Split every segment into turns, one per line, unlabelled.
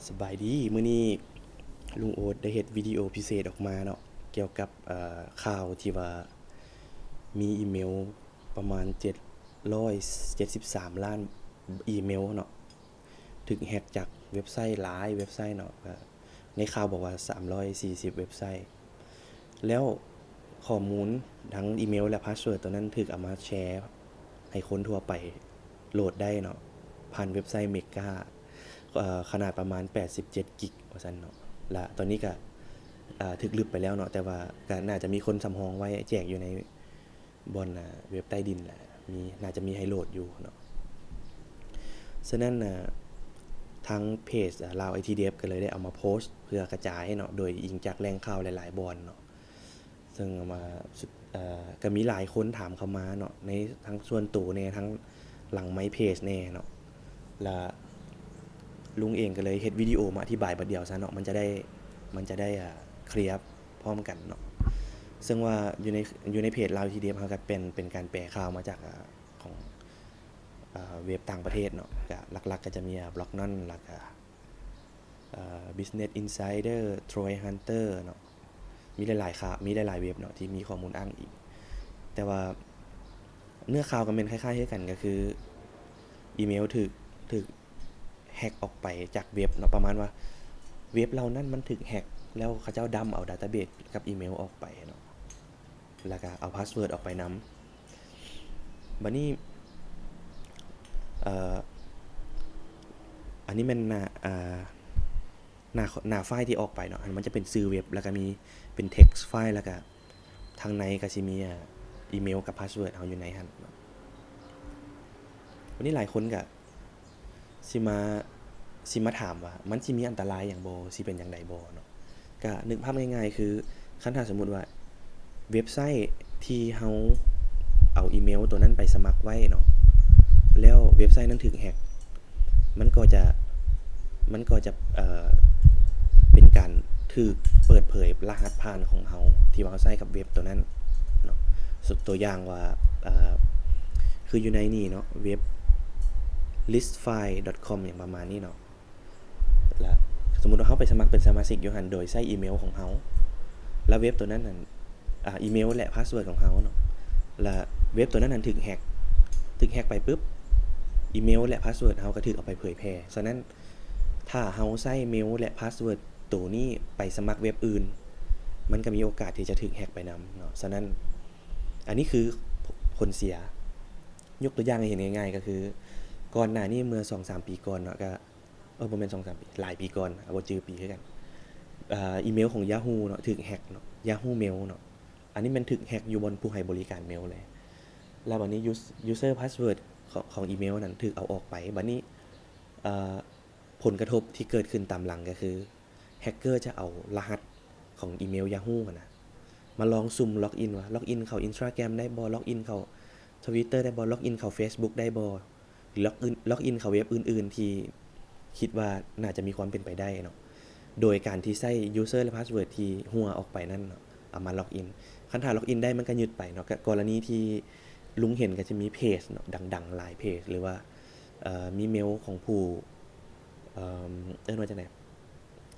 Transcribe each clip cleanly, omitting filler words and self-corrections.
สบายดีมื้อนี้ลุงโอ๊ตได้เฮ็ดวิดีโอพิเศษออกมาเนาะเกี่ยวกับข่าวที่ว่ามีอีเมลประมาณ773ล้านอีเมลเนาะถูกแฮ็กจากเว็บไซต์หลายเว็บไซต์เนาะในข่าวบอกว่า340เว็บไซต์แล้วข้อมูลทั้งอีเมลและพาสเวิร์ดตัวนั้นถูกเอามาแชร์ให้คนทั่วไปโหลดได้เนาะผ่านเว็บไซต์ Mega ขนาดประมาณ87กิกว่าซั่นเนาะและตอนนี้ก็ถูกลึกไปแล้วเนาะแต่ว่าก็น่าจะมีคนสำรองไว้แจกอยู่ในบ่อนเว็บใต้ดินแหละน่าจะมีให้โหลดอยู่เนาะฉะนั้นทางเพจลาว ITDF ก็เลยได้เอามาโพสต์เพื่อกระจายเนาะโดยอิงจากแหล่งข่าวหลายๆบ่อนเนาะซึ่งมาก็มีหลายคนถามเข้ามาเนาะในทั้งส่วนตัวเนี่ยทั้งหลังไมค์เพจเนี่ยเนาะและลุงเองก็เลยเฮ็ดวิดีโอมาอธิบายบัดเดียวซะเนาะมันจะได้เคลียร์พร้อมกันเนาะซึ่งว่าอยู่ในเพจลาว ITDF เขาก็เป็นการแปลข่าวมาจากของเว็บต่างประเทศเนาะก็หลักๆก็จะมีบล็อกนอนแล้วก็Business Insider Troy Hunter เนาะมีหลายๆข่าวมีหลายๆเว็บเนาะที่มีข้อมูลอ้างอิงแต่ว่าเนื้อข่าวก็เป็นคล้ายๆกันก็คืออีเมลถูกแฮ็กออกไปจากเว็บเนาะประมาณว่าเว็บเรานั้นมันถูกแฮ็กแล้วเขาเจ้าดัมเอาดาต้าเบสกับอีเมลออกไปเนาะแล้วก็เอาพาสเวิร์ดออกไปนำบัดนี้อันนี้มันหน้าไฟล์ที่ออกไปเนาะมันจะเป็นชื่อเว็บแล้วก็มีเป็น text ไฟล์แล้วก็ทางในก็สิมีอีเมลกับพาสเวิร์ดเอาอยู่ในหั่นวันนี้หลายคนก็สิมาถามว่ามันสิมีอันตรายหยังบ่สิเป็นจั่งใดบ่เนาะก็นึกภาพง่ายๆคือคันถ้าสมมุติว่าเว็บไซต์ที่เฮาเอาอีเมลตัวนั้นไปสมัครไว้เนาะแล้วเว็บไซต์นั้นถูกแฮ็กมันก็จะเป็นการถูกเปิดเผยรหัสผ่านของเฮาที่ว่าเฮาใช้กับเว็บตัวนั้นเนาะตัวอย่างว่าคืออยู่ในนี่เนาะเว็บ listfile.com อย่างประมาณนี้เนาะแล้วสมมุติว่าเฮาไปสมัครเป็นสมาชิกอยู่หั่นโดยใช้อีเมลของเฮาแล้วเว็บตัวนั้นน่ะอีเมลและพาสเวิร์ดของเฮาเนาะแล้วเว็บตัวนั้นน่ะถูกแฮ็กไปปึ๊บอีเมลและพาสเวิร์ดเฮาก็ถูกเอาไปเผยแพร่ฉะนั้นถ้าเฮาใช้เมลและพาสเวิร์ดตัวนี้ไปสมัครเว็บอื่นมันก็มีโอกาสที่จะถูกแฮ็กไปนำเนาะฉะนั้นอันนี้คือผลเสียยกตัวอย่างให้เห็นง่ายๆก็คือก่อนหน้านี้เมื่อ 2-3 ปีก่อนเนาะก็บ่แม่น 2-3 ปีหลายปีก่อนบ่จื้อปีคือกันอีเมลของ Yahoo เนาะถูกแฮ็กเนาะ Yahoo Mail เนาะอันนี้มันถูกแฮ็กอยู่บนผู้ให้บริการเมลเลยแล้วบัดนี้user password ของอีเมลนั้นถูกเอาออกไปบัดนี้ผลกระทบที่เกิดขึ้นตามหลังก็คือแฮกเกอร์จะเอารหัสของอีเมล Yahoo นะมาลองซุ่มล็อกอินว่าล็อกอินเข้า Instagram ได้บ่ล็อกอินเข้า Twitter ได้บ่ล็อกอินเข้า Facebook ได้บ่หรือล็อกอินเข้าเว็บอื่นๆที่คิดว่าน่าจะมีความเป็นไปได้เนาะโดยการที่ใช้ user และ password ที่หัวออกไปนั่นเนาะเอามาล็อกอินคันถ้าล็อกอินได้มันก็ยึดไปเนาะกรณีที่ลุงเห็นก็จะมีเพจเนาะดังๆหลายเพจหรือว่ามีเมลของผู้ว่าจังได๋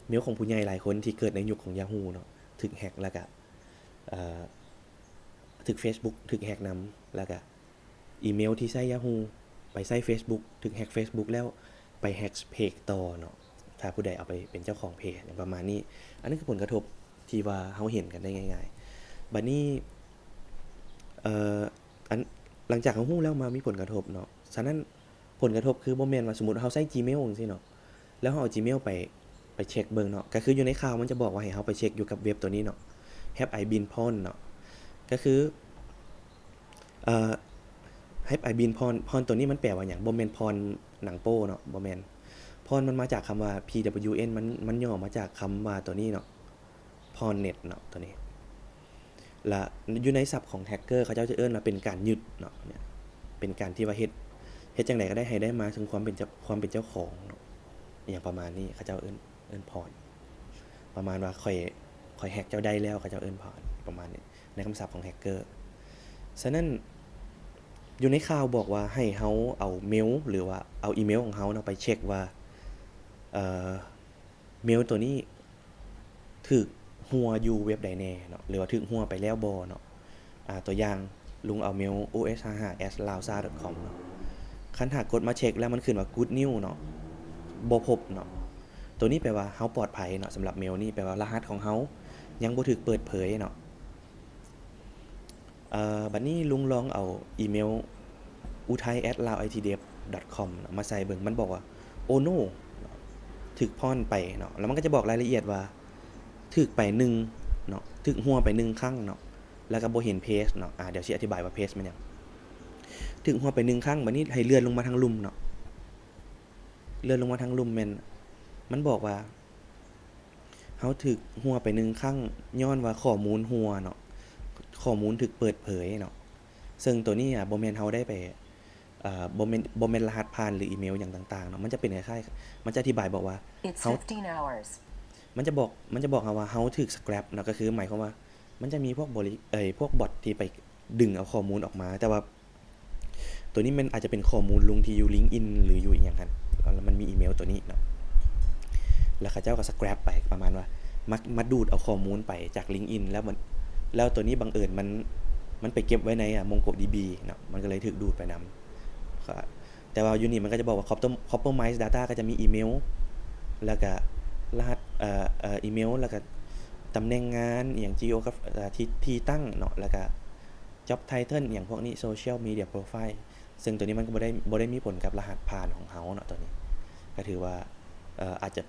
เมลของผู้ใหญ่หลายคนที่เกิดในยุคของ Yahoo เนาะถูกแฮ็กแล้วก็ถูก Facebook ถูกแฮ็กนำแล้วก็อีเมลที่ใช้ Yahoo ไปใช้ Facebook ถูกแฮ็ก Facebook แล้วไปแฮ็กเพจต่อเนาะถ้าผู้ใดเอาไปเป็นเจ้าของเพจอย่างประมาณนี้อันนี้คือผลกระทบที่ว่าเฮาเห็นกันได้ง่ายๆบัดนี้อันหลังจากเฮาฮู้แล้วมามีผลกระทบเนาะฉะนั้นผลกระทบคือบ่แม่นว่าสมมุติเฮาใช้ Gmail จังซี่เนาะแล้วเฮาเอา Gmail ไปเช็คเบิ่งเนาะก็คืออยู่ในข่าวมันจะบอกว่าให้เฮาไปเช็คอยู่กับเว็บตัวนี้เนาะ Have I been pawned เนาะก็คือHave I been pawned ตัวนี้มันแปลว่าหยังบ่แม่น pawn หนังโป้เนาะบ่แม่น pawn มันมาจากคำว่า PWN มันย่อมาจากคำว่าตัวนี้เนาะ pawnnet เนาะตัวนี้และอยู่ในศัพท์ของแฮกเกอร์เขาเจ้าจะเอิ้นว่าเป็นการยึดเนาะเนี่ยเป็นการที่ว่าเฮ็ดจังได๋ก็ได้ให้ได้มาถึงความเป็นเจ้าของเนาะอย่างประมาณนี้เขาเจ้าเอิ้นพรประมาณว่าค่อยแฮ็กเจ้าได้แล้วเขาเจ้าเอิ้นพรประมาณนี้ในคำศัพท์ของแฮกเกอร์ฉะนั้นอยู่ในข่าวบอกว่าให้เฮาเอาเมลหรือว่าเอาอีเมลของเฮาเนาะไปเช็คว่า เมลตัวนี้ถูกหัวอยู่เว็บใดแน่เนาะหรือว่าถูกหัวไปแล้วบ่เนาะตัวอย่างลุงเอาเมล os55@laosa.com เนาะคันหากกดมาเช็คแล้วมันขึ้นว่า good news เนาะบ่พบเนาะตัวนี้แปลว่าเฮาปลอดภัยเนาะสำหรับเมลนี้แปลว่ารหัสของเฮายังบ่ถูกเปิดเผยเนาะบัดนี้ลุงลองเอาอีเมล uthai@laoitdev.com เนาะมาใส่เบิ่งมันบอกว่า oh no ถูกพรไปเนาะแล้วมันก็จะบอกรายละเอียดว่าถูกไป1เนาะถูกหัวไป1ครั้งเนาะแล้วก็บ่เห็นเพจเนาะเดี๋ยวสิอธิบายว่าเพจมันหยังถูกหัวไป1ครั้งบัดนี้ให้เลื่อนลงมาทางลุ่มเนาะเลื่อนลงมาทางลุ่มแม่นมันบอกว่าเฮาถูกหัวไป1ครั้งย้อนว่าข้อมูลหัวเนาะข้อมูลถูกเปิดเผยเนาะซึ่งตัวนี้บ่แม่นเฮาได้ไปบ่แม่นรหัสผ่านหรืออีเมลอย่างต่างๆเนาะมันจะเป็นคล้ายๆมันจะอธิบายบอกว่าเฮามันจะบอกเฮาว่าเฮาถูก scrap เนาะก็คือหมายความว่ามันจะมีพวกพวกบอทที่ไปดึงเอาข้อมูลออกมาแต่ว่าตัวนี้มันอาจจะเป็นข้อมูลลุงที่อยู่ LinkedIn หรืออยู่อีกอย่างนั้นแล้วมันมีอีเมลตัวนี้เนาะแล้วเขาเจ้าก็ scrap ไปประมาณว่ามาดูดเอาข้อมูลไปจาก LinkedIn แล้วตัวนี้บังเอิญมันไปเก็บไว้ในMongoDB เนาะมันก็เลยถูกดูดไปนำแต่ว่าอยู่นี่มันก็จะบอกว่า compromise data ก็จะมีอีเมลแล้วก็รหัสอีเมลแล้วก็ตำแหน่งงานอย่าง geo ที่ตั้งเนาะแล้วก็ job title อย่างพวกนี้ social media profile ซึ่งตัวนี้มันก็บ่ได้มีผลกับรหัสผ่านของเฮาเนาะตัวนี้ก็ถือว่าอาจจะ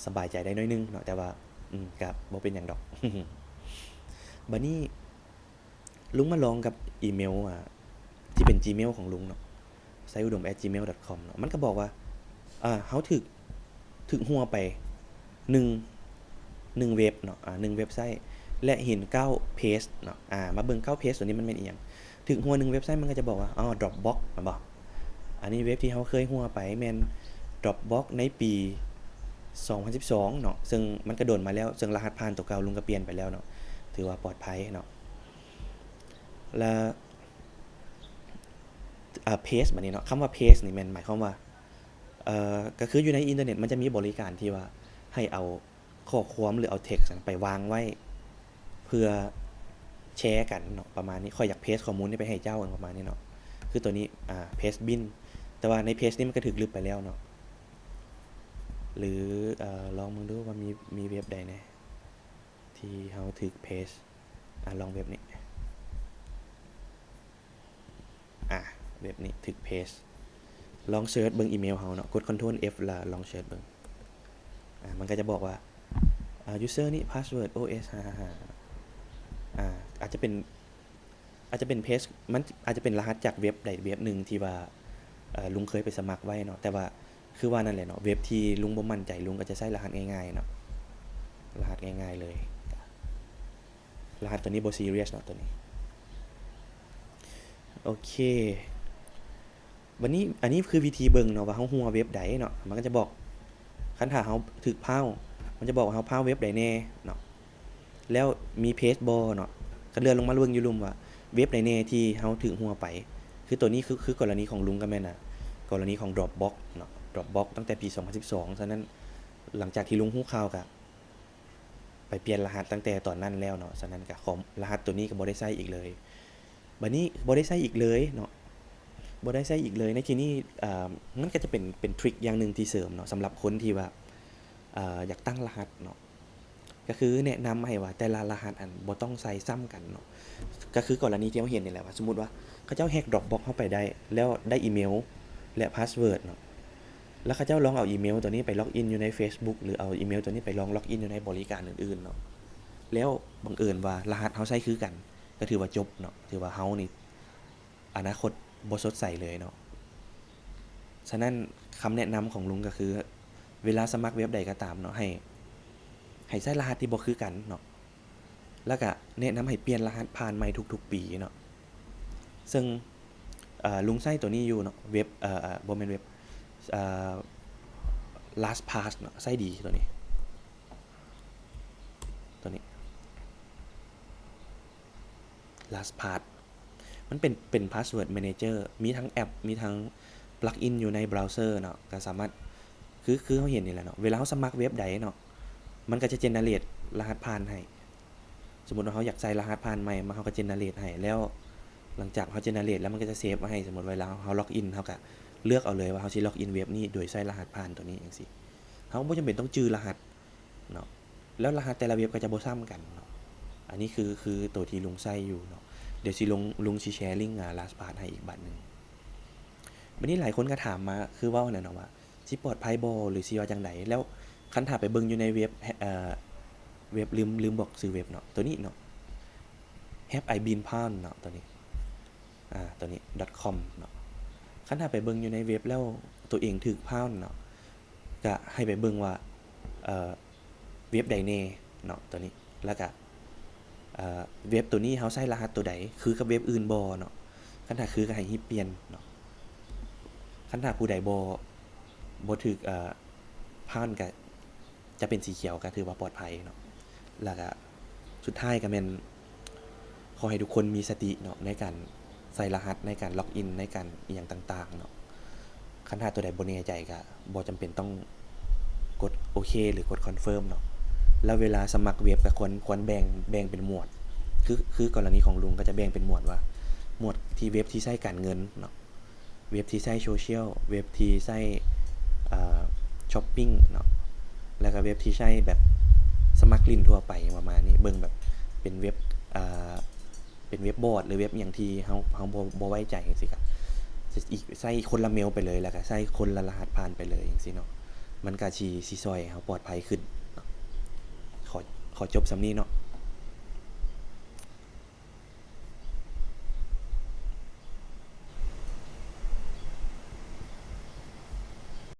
สบายใจได้น้อยนึงเนาะแต่ว่าก็บ่เป็นหยังดอก บัดนี้ลุงมาลองกับอีเมลที่เป็น Gmail ของลุงเนาะsaiyudom@gmail.com เนาะมันก็บอกว่าเฮาถึกหัวไป1เว็บเนาะ1เว็บไซต์และเห็น9เพจเนาะมาเบิ่ง9เพจตัวนี้มันเป็นอีหยังถึกหัว1เว็บไซต์มันก็จะบอกว่าDropbox มันบอกอันนี้เว็บที่เฮาเคยหัวไปแม่น Dropbox ในปี2012เนาะซึ่งมันก็โดนมาแล้วซึ่งรหัสผ่านตัวเก่าลุงก็เปลี่ยนไปแล้วเนาะถือว่าปลอดภัยเนาะแล้วเพจบัดนี้เนาะคำว่าเพจนี่มันหมายความว่าก็คืออยู่ในอินเทอร์เน็ตมันจะมีบริการที่ว่าให้เอาข้อความหรือเอาเท็กซ์ไปวางไว้เพื่อแชร์กันเนาะประมาณนี้ค่อยอยากเพจข้อมูลนี้ไปให้เจ้าประมาณนี้เนาะคือตัวนี้เพจบินแต่ว่าในเพจนี้มันก็ถูกลบไปแล้วเนาะหรือลองมองดูว่ามีเว็บใดแน่ที่เฮาถูกเพจลองเว็บนี้เว็บนี้ถูกเพจลองเสิร์ชเบิ่งอีเมลเฮาเนาะกด Ctrl F แล้วลองเสิร์ชเบิ่งมันก็จะบอกว่าuser นี่ password os55อาจจะเป็นเพจมันอาจจะเป็นรหัสจากเว็บใดเว็บนึงที่ว่าลุงเคยไปสมัครไว้เนาะแต่ว่าคือว่านั่นแหละเนาะเว็บที่ลุงบ่มั่นใจลุงก็จะใช้รหัสง่ายๆเนาะรหัสง่ายๆเลยรหัสตัวนี้บ่ซีเรียสเนาะตัวนี้โอเควันนี้อันนี้คือวิธีเบิ่งเนาะว่าเฮาหัวเว็บใดเนาะมันก็จะบอกคันถ้าเฮาถูกพาวมันจะบอกว่าเฮาพาวเว็บใดแน่เนาะแล้วมีเพจบ่เนาะก็เลื่อนลงมาเบิ่งอยู่ลุ่มว่าเว็บใดแน่ที่เฮาถูกหัวไปคือตัวนี้คือกรณีของลุงก็แม่นกรณีของ Dropbox เนาะ Dropbox ตั้งแต่ปี2012ฉะนั้นหลังจากที่ลุงฮู้ข่าวก็ไปเปลี่ยนรหัสตั้งแต่ตอนนั้นแล้วเนาะฉะนั้นก็ของรหัสตัวนี้ก็บ่ได้ใช้อีกเลยบัดนี้บ่ได้ใช้อีกเลยเนาะบ่ได้ใช้อีกเลยในที่นี้มันก็จะเป็นทริคอย่างนึงที่เสริมเนาะสำหรับคนที่ว่าอยากตั้งรหัสเนาะก็คือแนะนำให้ว่าแต่ละรหัสบ่ต้องใส่ซ้ำกันเนาะก็คือกรณีที่เราเห็นนี่แหละว่าสมมุติว่าเขาเจ้าแฮ็ก Dropbox เข้าไปได้แล้วได้อีเมลและพาสเวิร์ดเนาะแล้วเขาเจ้าลองเอาอีเมลตัวนี้ไปล็อกอินอยู่ใน Facebook หรือเอาอีเมลตัวนี้ไปลองล็อกอินอยู่ในบริการอื่นๆเนาะแล้วบังเอิญว่ารหัสเฮาใช้คือกันก็ถือว่าจบเนาะถือว่าเฮานี่อนาคตบ่สดใสเลยเนาะฉะนั้นคำแนะนำของลุงก็คือเวลาสมัครเว็บใดก็ตามเนาะให้ใช้รหัสที่บ่คือกันเนาะแล้วก็แนะนำให้เปลี่ยนรหัสผ่านใหม่ทุกๆปีเนาะซึ่งลุงใช้ตัวนี้อยู่เนาะเว็บบ่แม่นเว็บLastPass เนาะใช้ดีตัวนี้LastPass มันเป็น password manager มีทั้งแอปมีทั้ง plugin อยู่ในเบราว์เซอร์เนาะก็สามารถ คือเราเห็นนี่แหละเนาะเวลาเราสมัครเว็บใดเนาะมันก็จะเจเนเรตรหัสผ่านให้สมมุติว่าเราอยากใส่รหัสผ่านใหม่มาเขาก็เจเนเรตให้แล้วหลังจากเขาเจเนเรตแล้วมันก็จะเซฟไว้ให้สมมุติเวลาเราล็อกอินเราก็เลือกเอาเลยว่าเราสิล็อกอินเว็บนี้โดยใส่รหัสผ่านตัวนี้จังซี่เราบ่จำเป็นต้องจื้อรหัสเนาะแล้วรหัสแต่ละเว็บก็จะบ่ซ้ำกันเนาะอันนี้คือตัวที่ลุงใช้อยู่เนาะเดี๋ยวสิลุงสิแชร์ลิงก์LastPass ให้อีกบัดนึงบัดนี้หลายคนก็ถามมาคือเว้านั่นเนาะว่าสิปลอดภัยบ่หรือสิว่าจังไดแล้วคันถ้าไปเบิ่งอยู่ในเว็บเว็บลืมบอกชื่อเว็บเนาะตัวนี้เนาะ Have I been pwned เนาะตัวนี้ตัวนี้ .com เนาะคันถ้าไปเบิ่งอยู่ในเว็บแล้วตัวเองถูกพาวน์เนาะก็ให้ไปเบิ่งว่าเว็บใดแน่เนาะตัวนี้แล้วก็เว็บตัวนี้เฮาใช้รหัสตัวใดคือกับเว็บอื่นบ่เนาะคันถ้าคือก็ให้เปลี่ยนเนาะคันถ้าผู้ใดบ่ถูกพาวน์ก็จะเป็นสีเขียวก็ถือว่าปลอดภัยเนาะแล้วก็สุดท้ายก็แม่นขอให้ทุกคนมีสติเนาะในการใส่รหัสในการล็อกอินในการอีหยังต่างๆเนาะคันถ้าตัวใดบ่แน่ใจก็บ่จำเป็นต้องกดโอเคหรือกดคอนเฟิร์มเนาะแล้วเวลาสมัครเว็บก็ควรแบ่งเป็นหมวดคือกรณีของลุงก็จะแบ่งเป็นหมวดว่าหมวดที่เว็บที่ใช้การเงินเนาะเว็บที่ใช้โซเชียลเว็บที่ใช้ช้อปปิ้งเนาะแล้วก็เว็บที่ใช้แบบสมัครลินทั่วไปประมาณนี้เบิ่งแบบเป็นเว็บบอร์ดหรือเว็บอย่างที่เฮาบ่ไว้ใจจังซี่ก็อีกใส่คนละเมลไปเลยแล้วก็ใส่คนละรหัสผ่านไปเลยจังซี่เนาะมันก็สิช่วยให้เฮาปลอดภัยขึ้นเนาะขอจบส่ำนี้เนาะ